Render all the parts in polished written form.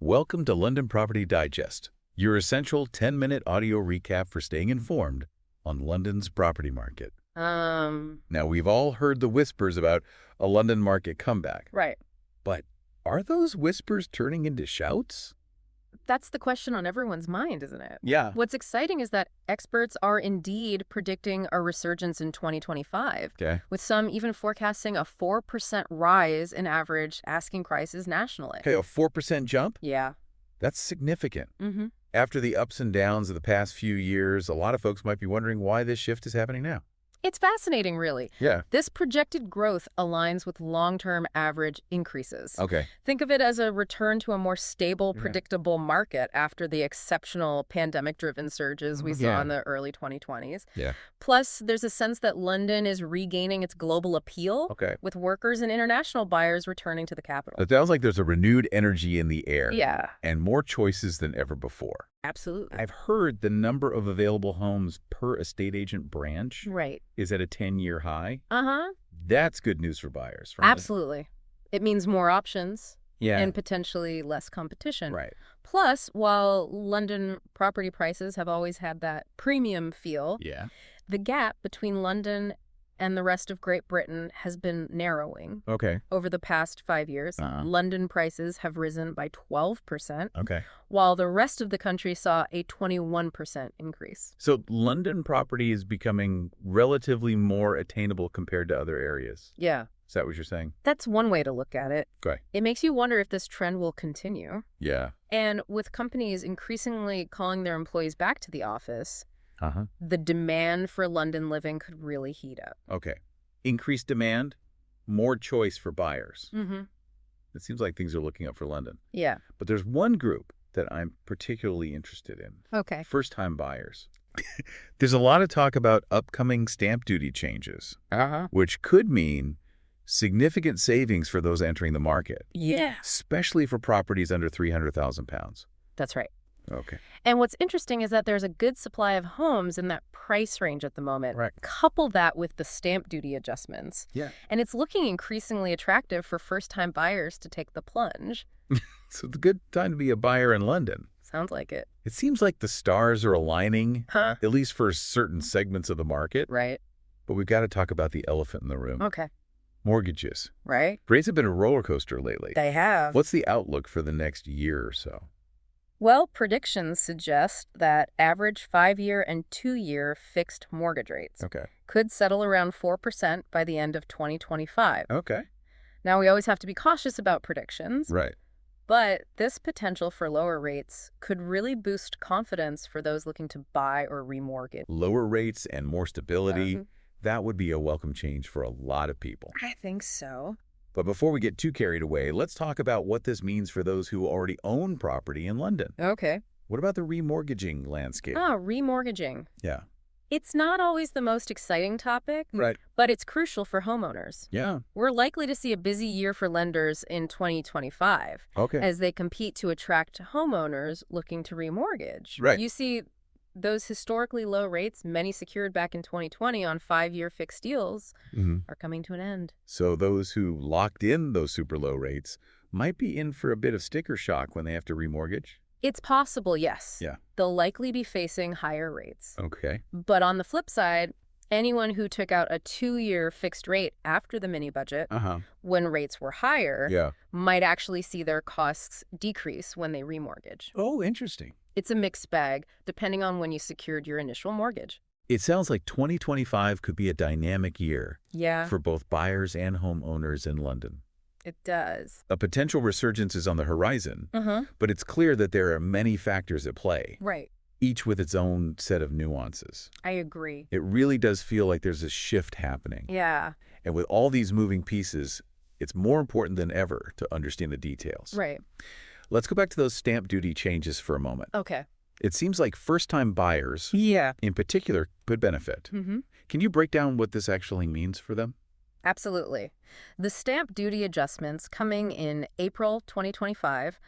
Welcome to London Property Digest, your essential 10-minute audio recap for staying informed on London's property market. Now, we've all heard the whispers about a London market comeback. Right. But are those whispers turning into shouts? That's the question on everyone's mind, isn't it? Yeah. What's exciting is that experts are indeed predicting a resurgence in 2025, Okay. with some even forecasting a 4% rise in average asking prices nationally. Okay, a 4% jump? Yeah. That's significant. Mm-hmm. After the ups and downs of the past few years, a lot of folks might be wondering why this shift is happening now. It's fascinating, really. Yeah. This projected growth aligns with long-term average increases. Okay. Think of it as a return to a more stable, predictable market after the exceptional pandemic-driven surges we saw in the early 2020s. Yeah. Plus, there's a sense that London is regaining its global appeal, Okay. with workers and international buyers returning to the capital. It sounds like there's a renewed energy in the air. Yeah, And more choices than ever before. absolutely. I've heard the number of available homes per estate agent branch Right. is at a 10-year high. Uh-huh. That's good news for buyers. Right? Absolutely. It means more options. Yeah. And potentially less competition. Right. Plus, while London property prices have always had that premium feel, Yeah. the gap between London and the rest of Great Britain has been narrowing. Okay. Over the past 5 years, London prices have risen by 12%, Okay. while the rest of the country saw a 21% increase. So London property is becoming relatively more attainable compared to other areas. Yeah. Is that what you're saying? That's one way to look at it. Okay. It makes you wonder if this trend will continue. Yeah. And with companies increasingly calling their employees back to the office, Uh-huh. the demand for London living could really heat up. Okay. Increased demand, more choice for buyers. Mm-hmm. It seems like things are looking up for London. Yeah. But there's one group that I'm particularly interested in. Okay. First-time buyers. There's a lot of talk about upcoming stamp duty changes, which could mean significant savings for those entering the market, Yeah. especially for properties under £300,000. That's right. Okay. And what's interesting is that there's a good supply of homes in that price range at the moment. Right. Couple that with the stamp duty adjustments. Yeah. And it's looking increasingly attractive for first-time buyers to take the plunge. So it's a good time to be a buyer in London. Sounds like it. It seems like the stars are aligning, Huh? at least for certain segments of the market. Right. But we've got to talk about the elephant in the room. Okay. Mortgages. Right? Rates have been a roller coaster lately. They have. What's the outlook for the next year or so? Well, predictions suggest that average 5-year and 2-year fixed mortgage rates Okay. could settle around 4% by the end of 2025. Okay. Now, we always have to be cautious about predictions, Right. but this potential for lower rates could really boost confidence for those looking to buy or remortgage. Lower rates and more stability, that would be a welcome change for a lot of people. I think so. But before we get too carried away, let's talk about what this means for those who already own property in London. Okay. What about the remortgaging landscape? Remortgaging. Yeah. It's not always the most exciting topic, Right. but it's crucial for homeowners. Yeah. We're likely to see a busy year for lenders in 2025 Okay. as they compete to attract homeowners looking to remortgage. Right. You see, those historically low rates, many secured back in 2020 on 5-year fixed deals, are coming to an end. So those who locked in those super low rates might be in for a bit of sticker shock when they have to remortgage. It's possible, yes. Yeah. They'll likely be facing higher rates. Okay. But on the flip side, anyone who took out a 2-year fixed rate after the mini budget, when rates were higher, Yeah. might actually see their costs decrease when they remortgage. Oh, interesting. It's a mixed bag, depending on when you secured your initial mortgage. It sounds like 2025 could be a dynamic year Yeah, for both buyers and homeowners in London. it does. A potential resurgence is on the horizon, but it's clear that there are many factors at play, Right. each with its own set of nuances. I agree. It really does feel like there's a shift happening. Yeah, And with all these moving pieces, it's more important than ever to understand the details. right. Let's go back to those stamp duty changes for a moment. Okay. It seems like first-time buyers, Yeah. in particular, could benefit. Can you break down what this actually means for them? Absolutely. The stamp duty adjustments coming in April 2025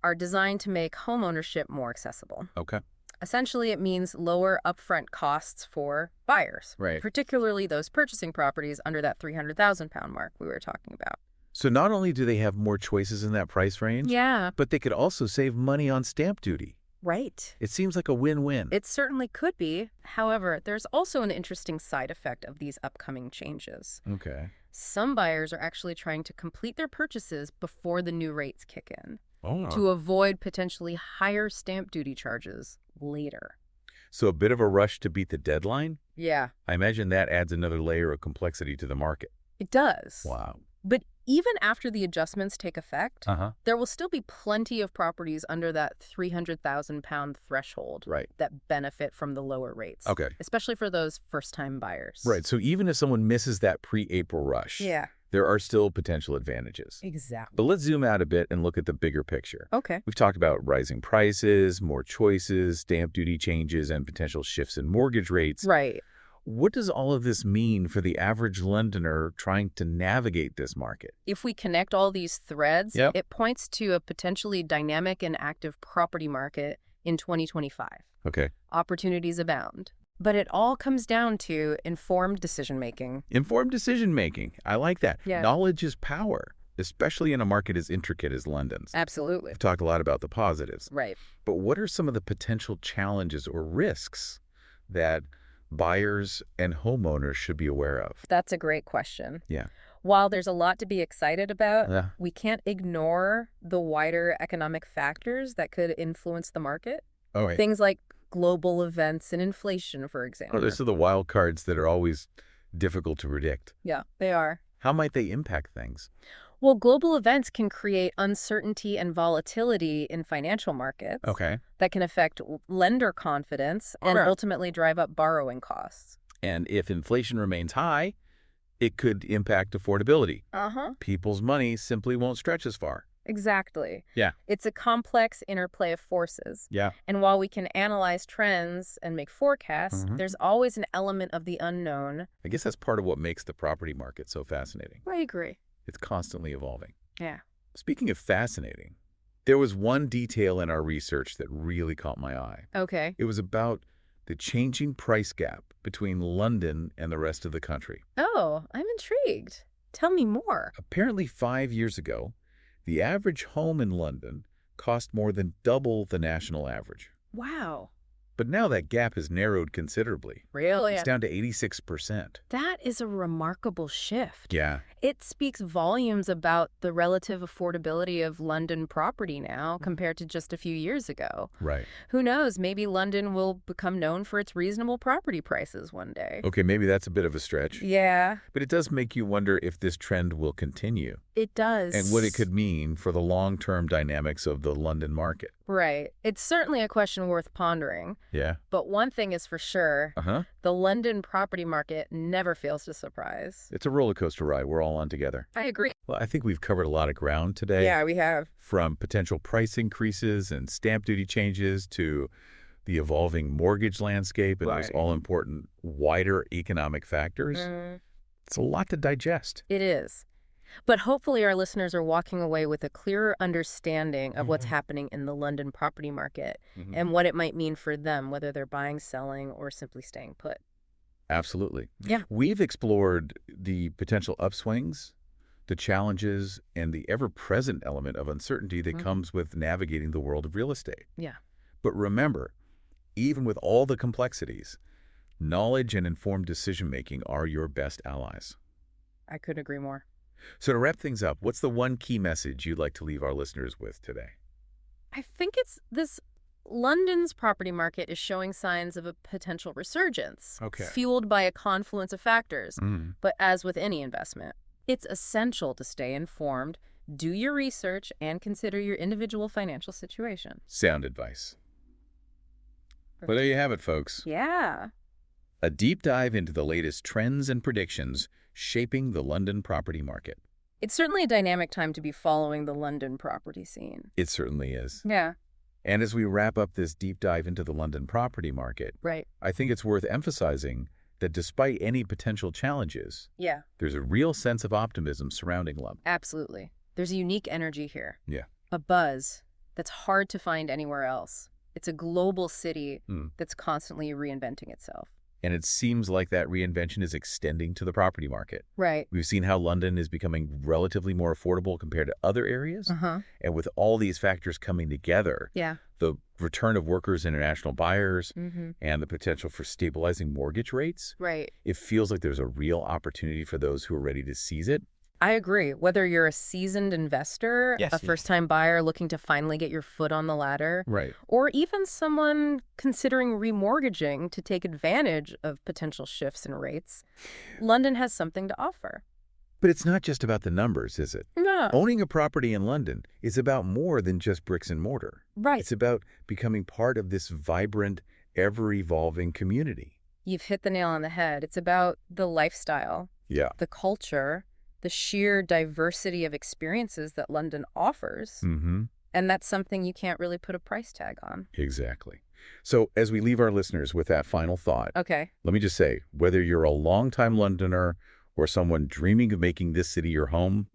are designed to make homeownership more accessible. Okay. Essentially, it means lower upfront costs for buyers, Right. particularly those purchasing properties under that £300,000 mark we were talking about. So not only do they have more choices in that price range, Yeah. but they could also save money on stamp duty. Right. It seems like a win-win. It certainly could be. However, there's also an interesting side effect of these upcoming changes. Okay. Some buyers are actually trying to complete their purchases before the new rates kick in Oh. to avoid potentially higher stamp duty charges later. So a bit of a rush to beat the deadline? Yeah, I imagine that adds another layer of complexity to the market. it does. Wow. But even after the adjustments take effect, Uh-huh. there will still be plenty of properties under that £300,000 threshold Right. that benefit from the lower rates. Okay. Especially for those first-time buyers. Right. So even if someone misses that pre-April rush, Yeah, there are still potential advantages. exactly. But let's zoom out a bit and look at the bigger picture. Okay. We've talked about rising prices, more choices, stamp duty changes, and potential shifts in mortgage rates. Right. What does all of this mean for the average Londoner trying to navigate this market? If we connect all these threads, Yep. it points to a potentially dynamic and active property market in 2025. Okay. Opportunities abound. But it all comes down to informed decision-making. Informed decision-making. I like that. Yeah. Knowledge is power, especially in a market as intricate as London's. Absolutely. We've talked a lot about the positives. Right. But what are some of the potential challenges or risks that buyers and homeowners should be aware of? That's a great question. Yeah. While there's a lot to be excited about, Yeah. we can't ignore the wider economic factors that could influence the market. Oh, wait. Things like global events and inflation, for example. Oh, those are the wild cards that are always difficult to predict. Yeah, they are. How might they impact things? Well, global events can create uncertainty and volatility in financial markets Okay. that can affect lender confidence and Okay. ultimately drive up borrowing costs. And if inflation remains high, it could impact affordability. Uh-huh. People's money simply won't stretch as far. Exactly. Yeah. It's a complex interplay of forces. Yeah. And while we can analyze trends and make forecasts, Mhm. there's always an element of the unknown. I guess that's part of what makes the property market so fascinating. I agree. It's constantly evolving. Yeah. Speaking of fascinating, there was one detail in our research that really caught my eye. Okay. It was about the changing price gap between London and the rest of the country. Oh, I'm intrigued. Tell me more. Apparently 5 years ago, the average home in London cost more than double the national average. Wow. But now that gap has narrowed considerably. Really? It's down to 86%. That is a remarkable shift. Yeah. It speaks volumes about the relative affordability of London property now compared to just a few years ago. Right. Who knows, maybe London will become known for its reasonable property prices one day. Okay, maybe that's a bit of a stretch. Yeah, But it does make you wonder if this trend will continue it does. and what it could mean for the long-term dynamics of the London market. Right. It's certainly a question worth pondering. Yeah. But one thing is for sure, Uh-huh. the London property market never fails to surprise. It's a roller coaster ride. We're all on together. I agree. Well, I think we've covered a lot of ground today. Yeah, we have. From potential price increases and stamp duty changes to the evolving mortgage landscape and those Right. all-important wider economic factors. It's a lot to digest. It is. But hopefully our listeners are walking away with a clearer understanding of what's happening in the London property market and what it might mean for them, whether they're buying, selling, or simply staying put. Absolutely. Yeah. We've explored the potential upswings, the challenges, and the ever-present element of uncertainty that comes with navigating the world of real estate. Yeah. But remember, even with all the complexities, knowledge and informed decision-making are your best allies. I couldn't agree more. So to wrap things up, what's the one key message you'd like to leave our listeners with today? I think it's this: London's property market is showing signs of a potential resurgence, Okay. fueled by a confluence of factors. But as with any investment, it's essential to stay informed, do your research, and consider your individual financial situation. Sound advice. Well, there you have it, folks. Yeah. A deep dive into the latest trends and predictions shaping the London property market. It's certainly a dynamic time to be following the London property scene. It certainly is. Yeah. And as we wrap up this deep dive into the London property market, Right. I think it's worth emphasizing that despite any potential challenges, Yeah, there's a real sense of optimism surrounding London. absolutely. There's a unique energy here. Yeah. A buzz that's hard to find anywhere else. It's a global city that's constantly reinventing itself. And it seems like that reinvention is extending to the property market. Right. We've seen how London is becoming relatively more affordable compared to other areas. And with all these factors coming together, the return of workers, international buyers, and the potential for stabilizing mortgage rates, it feels like there's a real opportunity for those who are ready to seize it. I agree. Whether you're a seasoned investor, a first-time buyer looking to finally get your foot on the ladder, or even someone considering remortgaging to take advantage of potential shifts in rates, London has something to offer. But it's not just about the numbers, is it? No. Owning a property in London is about more than just bricks and mortar. It's about becoming part of this vibrant, ever-evolving community. You've hit the nail on the head. It's about the lifestyle, the culture, the sheer diversity of experiences that London offers. And that's something you can't really put a price tag on. Exactly. So as we leave our listeners with that final thought, let me just say, whether you're a longtime Londoner or someone dreaming of making this city your home,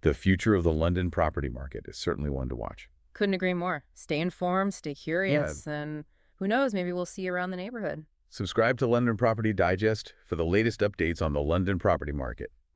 the future of the London property market is certainly one to watch. Couldn't agree more. Stay informed, stay curious, and who knows, maybe we'll see you around the neighborhood. Subscribe to London Property Digest for the latest updates on the London property market.